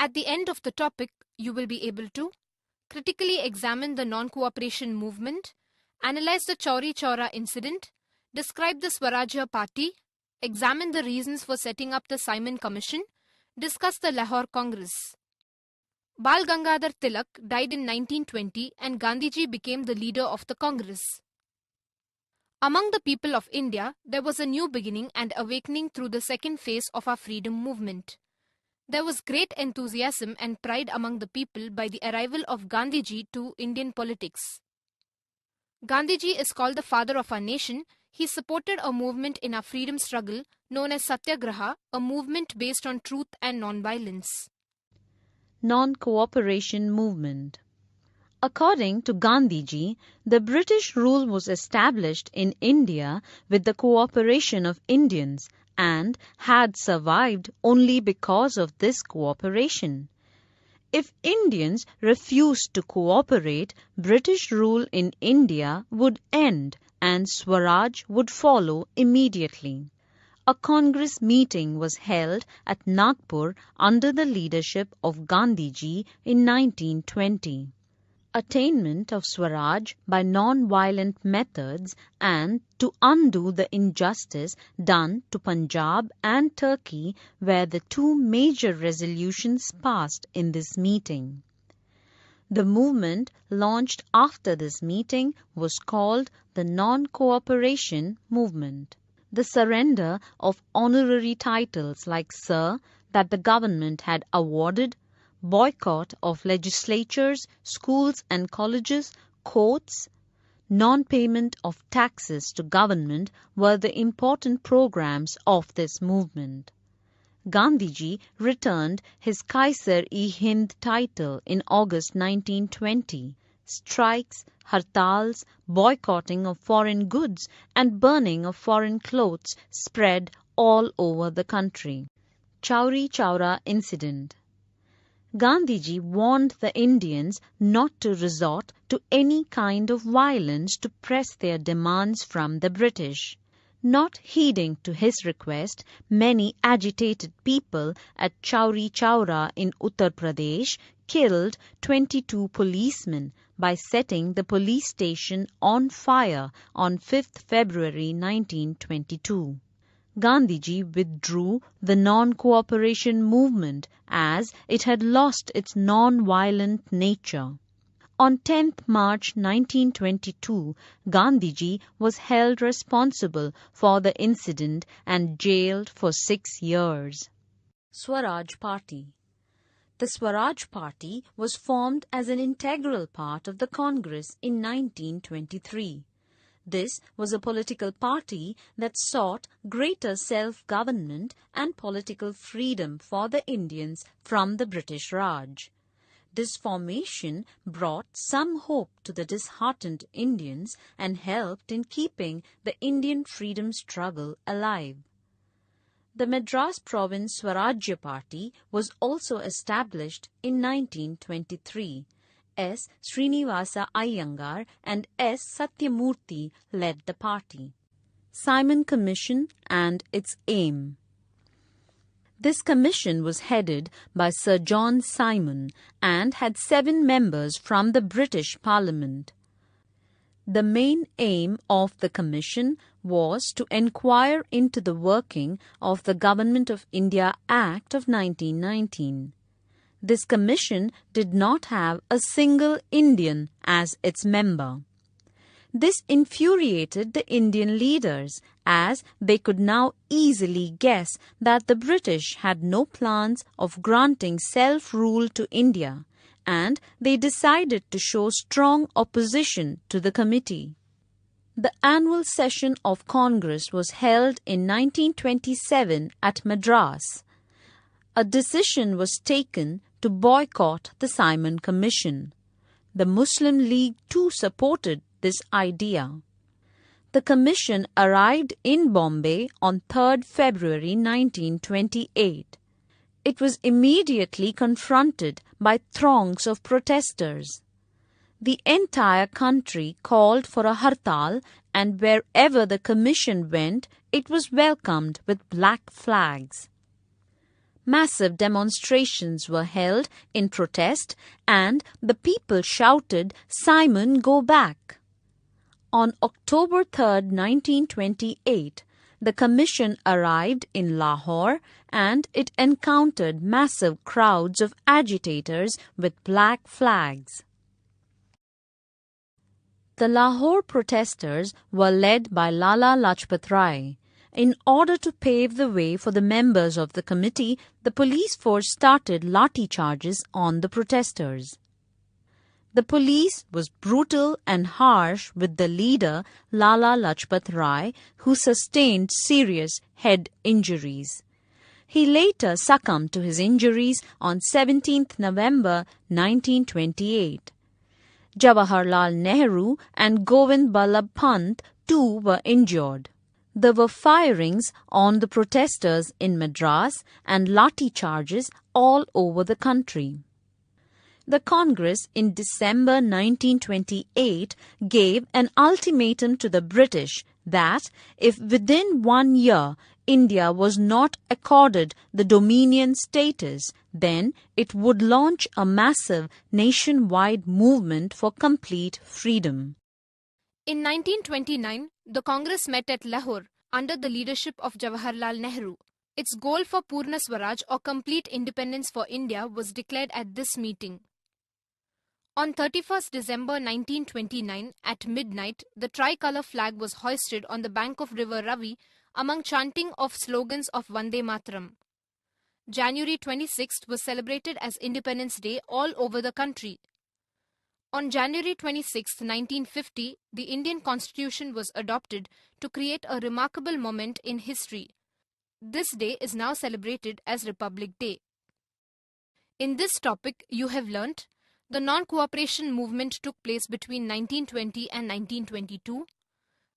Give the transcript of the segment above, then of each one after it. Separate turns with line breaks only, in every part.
At the end of the topic, you will be able to critically examine the non-cooperation movement, analyze the Chauri Chaura incident, describe the Swaraj Party, examine the reasons for setting up the Simon Commission, discuss the Lahore Congress. Bal Gangadhar Tilak died in 1920 and Gandhiji became the leader of the Congress. Among the people of India, there was a new beginning and awakening through the second phase of our freedom movement. There was great enthusiasm and pride among the people by the arrival of Gandhiji to Indian politics. Gandhiji is called the father of our nation. He supported a movement in our freedom struggle known as Satyagraha, a movement based on truth and non-violence.
Non-cooperation movement. According to Gandhiji, the British rule was established in India with the cooperation of Indians and had survived only because of this cooperation. If Indians refused to cooperate, British rule in India would end and Swaraj would follow immediately. A Congress meeting was held at Nagpur under the leadership of Gandhiji in 1920. Attainment of Swaraj by non-violent methods and to undo the injustice done to Punjab and Turkey were the two major resolutions passed in this meeting. The movement launched after this meeting was called the Non-Cooperation Movement. The surrender of honorary titles like Sir that the government had awarded, boycott of legislatures, schools and colleges, courts, non-payment of taxes to government were the important programs of this movement. Gandhiji returned his Kaisar-e-Hind title in August 1920. Strikes, hartals, boycotting of foreign goods and burning of foreign clothes spread all over the country. Chauri Chaura incident. Gandhiji warned the Indians not to resort to any kind of violence to press their demands from the British. Not heeding to his request, many agitated people at Chauri Chaura in Uttar Pradesh killed 22 policemen by setting the police station on fire on 5th February 1922. Gandhiji withdrew the non-cooperation movement as it had lost its non-violent nature. On 10th March 1922, Gandhiji was held responsible for the incident and jailed for 6 years. Swaraj Party. The Swaraj Party was formed as an integral part of the Congress in 1923. This was a political party that sought greater self-government and political freedom for the Indians from the British Raj. This formation brought some hope to the disheartened Indians and helped in keeping the Indian freedom struggle alive. The Madras Province Swaraj Party was also established in 1923. S. Srinivasa Iyengar and S. Satyamurthy led the party. Simon Commission and its aim. This commission was headed by Sir John Simon and had 7 members from the British Parliament. The main aim of the commission was to enquire into the working of the Government of India Act of 1919. This commission did not have a single Indian as its member. This infuriated the Indian leaders as they could now easily guess that the British had no plans of granting self-rule to India, and they decided to show strong opposition to the committee. The annual session of Congress was held in 1927 at Madras. A decision was taken to boycott the Simon Commission. The Muslim League too supported this idea. The commission arrived in Bombay on 3rd February 1928. It was immediately confronted by throngs of protesters. The entire country called for a hartal, and wherever the commission went, it was welcomed with black flags. massive demonstrations were held in protest and the people shouted, "Simon, go back!" On October 3, 1928, the commission arrived in Lahore and it encountered massive crowds of agitators with black flags. The Lahore protesters were led by Lala Lajpat Rai. In order to pave the way for the members of the committee, the police force started lathi charges on the protesters. The police was brutal and harsh with the leader Lala Lajpat Rai, who sustained serious head injuries. He later succumbed to his injuries on 17th November 1928. Jawaharlal Nehru and Govind Ballabh Pant too were injured. There were firings on the protesters in Madras and lathi charges all over the country. The Congress in December 1928 gave an ultimatum to the British that if within 1 year India was not accorded the Dominion status, then it would launch a massive nationwide movement for complete freedom.
In 1929, the Congress met at Lahore under the leadership of Jawaharlal Nehru. Its goal for Poona Swaraj or complete independence for India was declared at this meeting. On 31st December 1929, at midnight, the tricolour flag was hoisted on the bank of River Ravi among chanting of slogans of Vande Mataram. January 26th was celebrated as Independence Day all over the country. On January 26, 1950, the Indian Constitution was adopted to create a remarkable moment in history. This day is now celebrated as Republic Day. In this topic, you have learnt the non-cooperation movement took place between 1920 and 1922.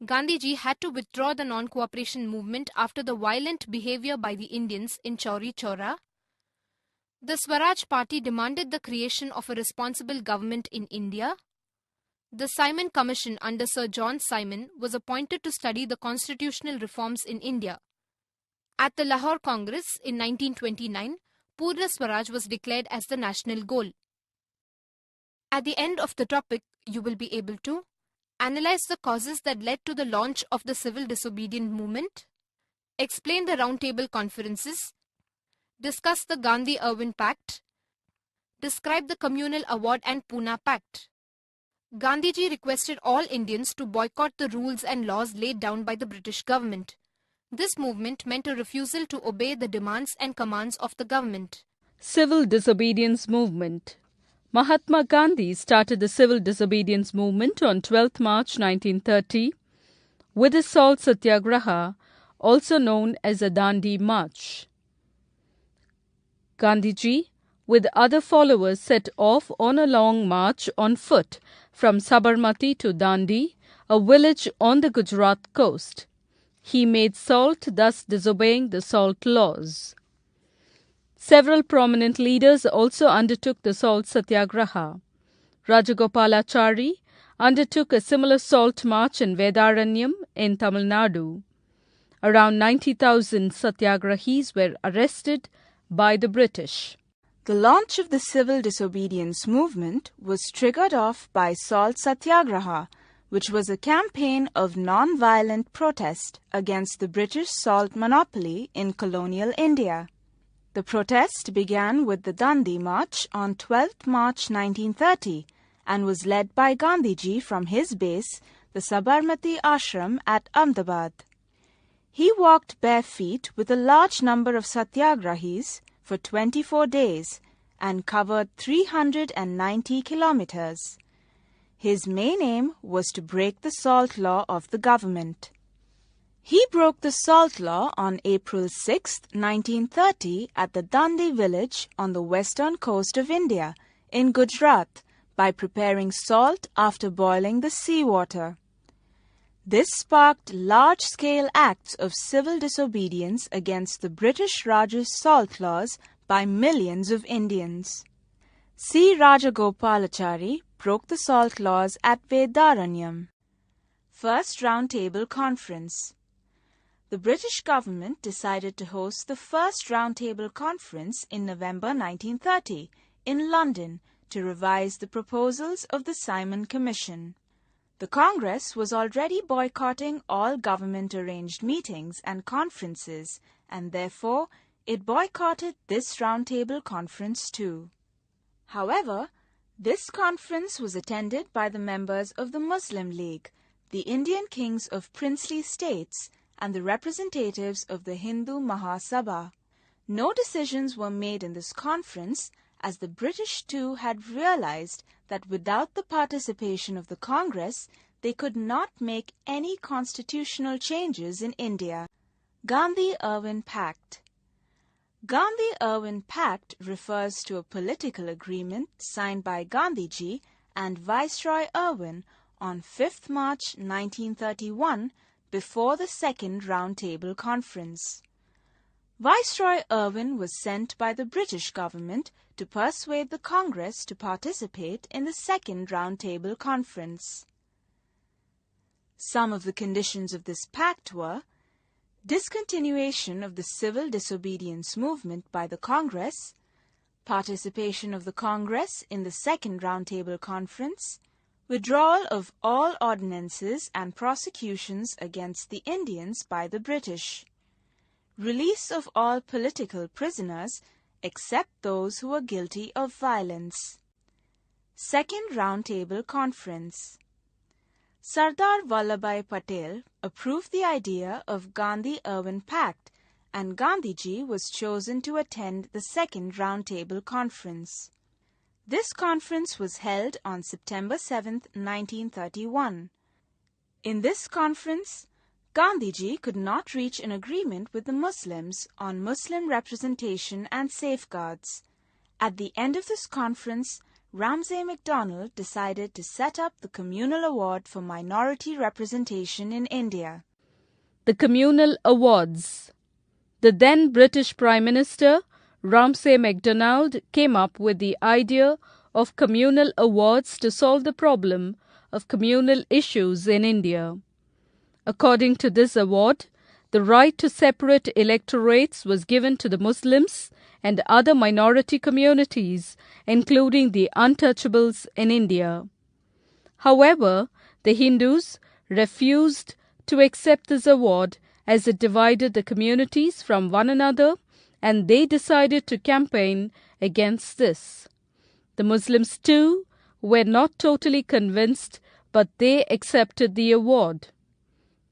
Gandhiji had to withdraw the non-cooperation movement after the violent behavior by the Indians in Chauri Chaura. The Swaraj Party demanded the creation of a responsible government in India. The Simon Commission under Sir John Simon was appointed to study the constitutional reforms in India. At the Lahore Congress in 1929, Poona Swaraj was declared as the national goal. At the end of the topic, you will be able to analyze the causes that led to the launch of the civil disobedience movement, explain the roundtable conferences, discuss the Gandhi-Irwin Pact, describe the Communal Award and Poona Pact. Gandhiji requested all Indians to boycott the rules and laws laid down by the British government. This movement meant a refusal to obey the demands and commands of the government.
Civil disobedience movement. Mahatma Gandhi started the civil disobedience movement on 12th March 1930 with the Salt Satyagraha, also known as a Dandi March. Gandhiji, with other followers, set off on a long march on foot from Sabarmati to Dandi, a village on the Gujarat coast. He made salt, thus disobeying the salt laws. Several prominent leaders also undertook the salt satyagraha. Rajagopalachari undertook a similar salt march in Vedaranyam in Tamil Nadu. Around 90,000 satyagrahis were arrested by the British.
The launch of the civil disobedience movement was triggered off by Salt Satyagraha, which was a campaign of non-violent protest against the British salt monopoly in colonial India. The protest began with the Dandi March on 12th March 1930 and was led by Gandhiji from his base, the Sabarmati Ashram at Ahmedabad. He walked bare feet with a large number of satyagrahis for 24 days and covered 390 kilometers. His main aim was to break the salt law of the government. He broke the salt law on April 6, 1930 at the Dandi village on the western coast of India in Gujarat by preparing salt after boiling the seawater. This sparked large-scale acts of civil disobedience against the British Raj's salt laws by millions of Indians. C. Rajagopalachari broke the salt laws at Vedaranyam. First Roundtable Conference. The British government decided to host the first Roundtable Conference in November 1930 in London to revise the proposals of the Simon Commission. The Congress was already boycotting all government-arranged meetings and conferences, and therefore it boycotted this Roundtable Conference too. However, this conference was attended by the members of the Muslim League, the Indian kings of princely states, and the representatives of the Hindu Mahasabha. No decisions were made in this conference, as the British too had realized that without the participation of the Congress, they could not make any constitutional changes in India. Gandhi-Irwin Pact. Gandhi-Irwin Pact refers to a political agreement signed by Gandhiji and Viceroy Irwin on 5th March 1931 before the Second Roundtable Conference. Viceroy Irwin was sent by the British government to persuade the Congress to participate in the Second Roundtable Conference. Some of the conditions of this pact were discontinuation of the civil disobedience movement by the Congress, participation of the Congress in the Second Roundtable Conference, withdrawal of all ordinances and prosecutions against the Indians by the British, release of all political prisoners except those who were guilty of violence. Second Roundtable Conference. Sardar Vallabhbhai Patel approved the idea of Gandhi-Irwin Pact, and Gandhiji was chosen to attend the Second Roundtable Conference. This conference was held on September 7, 1931. In this conference, Gandhiji could not reach an agreement with the Muslims on Muslim representation and safeguards. At the end of this conference, Ramsay MacDonald decided to set up the Communal Award for Minority Representation in India.
The Communal Awards. The then British Prime Minister Ramsay MacDonald came up with the idea of communal awards to solve the problem of communal issues in India. According to this award, the right to separate electorates was given to the Muslims and other minority communities, including the untouchables in India. However, the Hindus refused to accept this award as it divided the communities from one another, and they decided to campaign against this. The Muslims too were not totally convinced, but they accepted the award.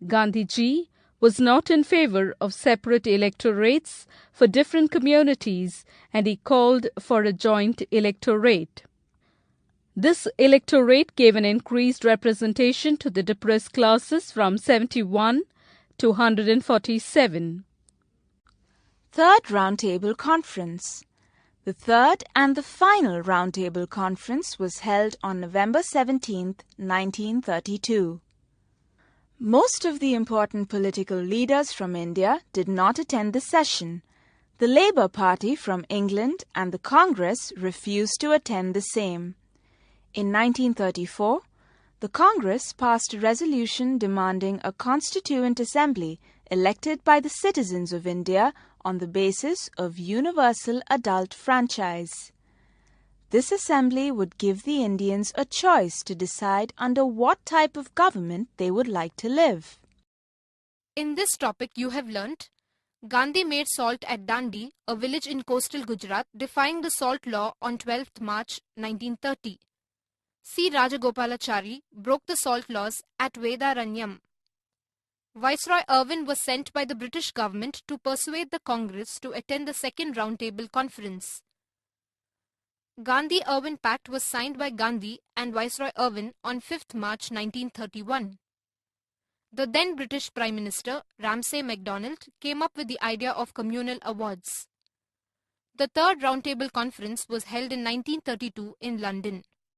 Gandhiji was not in favor of separate electorates for different communities, and he called for a joint electorate. This electorate gave an increased representation to the depressed classes from 71 to 147.
Third Roundtable Conference. The third and the final Roundtable Conference was held on November 17, 1932. Most of the important political leaders from India did not attend the session. The Labour Party from England and the Congress refused to attend the same. In 1934, the Congress passed a resolution demanding a constituent assembly elected by the citizens of India on the basis of universal adult franchise. This assembly would give the Indians a choice to decide under what type of government they would like to live.
In this topic you have learnt, Gandhi made salt at Dandi, a village in coastal Gujarat, defying the salt law on 12th March 1930. C. Rajagopalachari broke the salt laws at Vedaranyam. Viceroy Irwin was sent by the British government to persuade the Congress to attend the Second Roundtable Conference. Gandhi-Irwin Pact was signed by Gandhi and Viceroy Irwin on 5th March 1931. The then British Prime Minister Ramsay MacDonald came up with the idea of communal awards. The Third Roundtable Conference was held in 1932 in London.